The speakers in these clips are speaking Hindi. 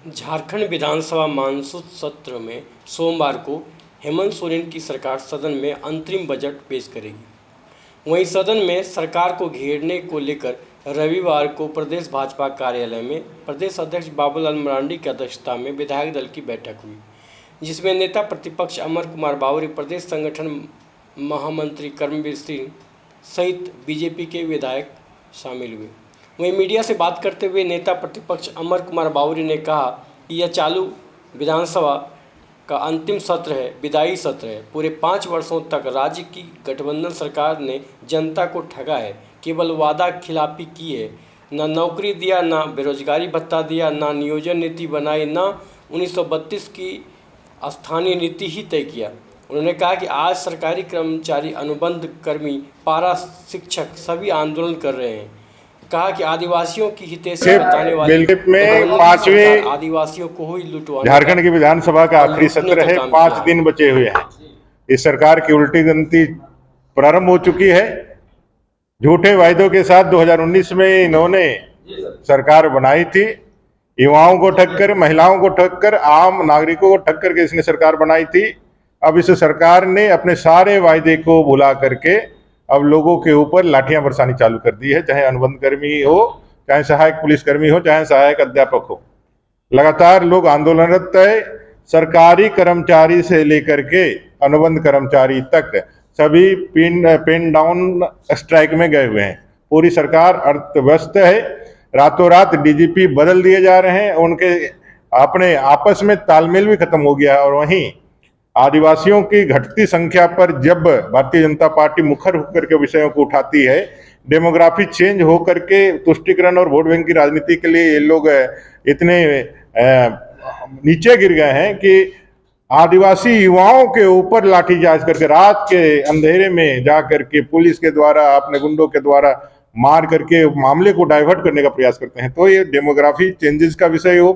झारखंड विधानसभा मानसून सत्र में सोमवार को हेमंत सोरेन की सरकार सदन में अंतरिम बजट पेश करेगी। वहीं सदन में सरकार को घेरने को लेकर रविवार को प्रदेश भाजपा कार्यालय में प्रदेश अध्यक्ष बाबूलाल मरांडी की अध्यक्षता में विधायक दल की बैठक हुई, जिसमें नेता प्रतिपक्ष अमर कुमार बावरी, प्रदेश संगठन महामंत्री कर्मवीर सिंह सहित बीजेपी के विधायक शामिल हुए। वहीं मीडिया से बात करते हुए नेता प्रतिपक्ष अमर कुमार बावरी ने कहा कि यह चालू विधानसभा का अंतिम सत्र है, विदाई सत्र है। पूरे 5 वर्षों तक राज्य की गठबंधन सरकार ने जनता को ठगा है, केवल वादा खिलाफी की है। न नौकरी दिया, न बेरोजगारी भत्ता दिया, न नियोजन नीति बनाई, न 1932 की स्थानीय नीति ही तय किया। उन्होंने कहा कि आज सरकारी कर्मचारी, अनुबंध कर्मी, पारा शिक्षक सभी आंदोलन कर रहे हैं। कहा कि आदिवासियों की हितैषी बताने वाले में 5वें आदिवासियों को ही लुटवा झारखंड की विधानसभा का आखिरी सत्र है। 5 दिन बचे हुए हैं। इस सरकार की उल्टी गिनती प्रारंभ हो चुकी है। झूठे वायदों के साथ 2019 में इन्होंने सरकार बनाई थी। युवाओं को ठगकर, महिलाओं को ठगकर, आम नागरिकों को ठगकर के इसने सरकार बनाई थी। अब इस सरकार ने अपने सारे वायदे को भुला करके अब लोगों के ऊपर लाठियां बरसानी चालू कर दी है, चाहे अनुबंध कर्मी हो, चाहे सहायक पुलिसकर्मी हो, चाहे सहायक अध्यापक हो। लगातार लोग आंदोलनरत है। सरकारी कर्मचारी से लेकर के अनुबंध कर्मचारी तक सभी पिन डाउन स्ट्राइक में गए हुए हैं। पूरी सरकार अर्थव्यस्त है। रातों रात डीजीपी बदल दिए जा रहे हैं। उनके अपने आपस में तालमेल भी खत्म हो गया है। और वहीं आदिवासियों की घटती संख्या पर जब भारतीय जनता पार्टी मुखर होकर के विषयों को उठाती है, डेमोग्राफी चेंज होकर के तुष्टीकरण और वोट बैंक की राजनीति के लिए ये लोग इतने नीचे गिर गए हैं कि आदिवासी युवाओं के ऊपर लाठीचार्ज करके रात के अंधेरे में जा करके पुलिस के द्वारा, अपने गुंडों के द्वारा मार करके मामले को डाइवर्ट करने का प्रयास करते हैं। तो ये डेमोग्राफी चेंजेस का विषय हो,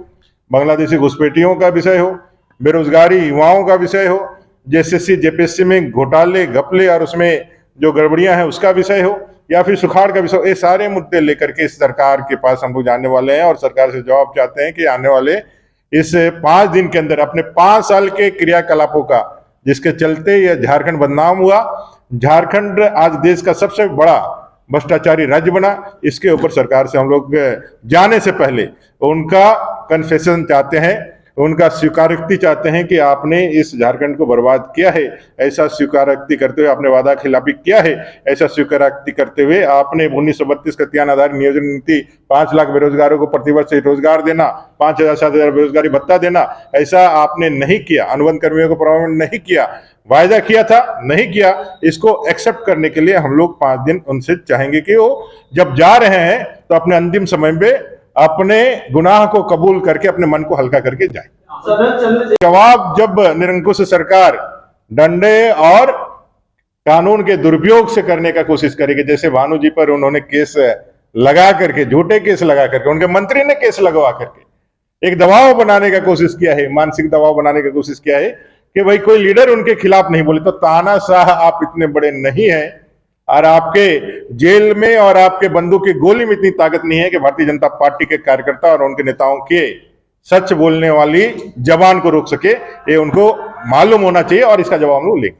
बांग्लादेशी घुसपैठियों का विषय हो, बेरोजगारी युवाओं का विषय हो, जेएसएससी जेपीएससी में घोटाले घपले और उसमें जो गड़बड़ियां हैं उसका विषय हो, या फिर सुखाड़ का विषय हो, ये सारे मुद्दे लेकर के इस सरकार के पास हम लोग जाने वाले हैं और सरकार से जवाब चाहते हैं कि आने वाले इस 5 दिन के अंदर अपने 5 साल के क्रियाकलापों का, जिसके चलते यह झारखंड बदनाम हुआ, झारखंड आज देश का सबसे बड़ा भ्रष्टाचारी राज्य बना, इसके ऊपर सरकार से हम लोग जाने से पहले उनका कन्फेशन चाहते हैं, उनका स्वीकारोक्ति चाहते हैं कि आपने इस झारखंड को बर्बाद किया है। ऐसा स्वीकारोक्ति करते हुए आपने वादा खिलाफी किया है। ऐसा स्वीकारोक्ति करते हुए आपने 1932 कत्यान आधारित नियोजन नीति, 5 लाख बेरोजगारों को प्रतिवर्ष रोजगार देना, 5,000-7,000 बेरोजगारी भत्ता देना, ऐसा आपने नहीं किया। अनुबंध कर्मियों को प्रमाणन नहीं किया। वायदा किया था, नहीं किया। इसको एक्सेप्ट करने के लिए हम लोग 5 दिन उनसे चाहेंगे कि वो जब जा रहे हैं तो अपने अंतिम समय में अपने गुनाह को कबूल करके अपने मन को हल्का करके जाए। जवाब जब निरंकुश सरकार डंडे और कानून के दुरुपयोग से करने का कोशिश करेगी, जैसे भानु जी पर उन्होंने केस लगा करके, झूठे केस लगा करके, उनके मंत्री ने केस लगवा करके एक दबाव बनाने का कोशिश किया है, मानसिक दबाव बनाने का कोशिश किया है कि भाई कोई लीडर उनके खिलाफ नहीं बोले। तो तानाशाह आप इतने बड़े नहीं हैं और आपके जेल में और आपके बंदूक की गोली में इतनी ताकत नहीं है कि भारतीय जनता पार्टी के कार्यकर्ता और उनके नेताओं के सच बोलने वाली जबान को रोक सके। ये उनको मालूम होना चाहिए और इसका जवाब हम लोग लेंगे।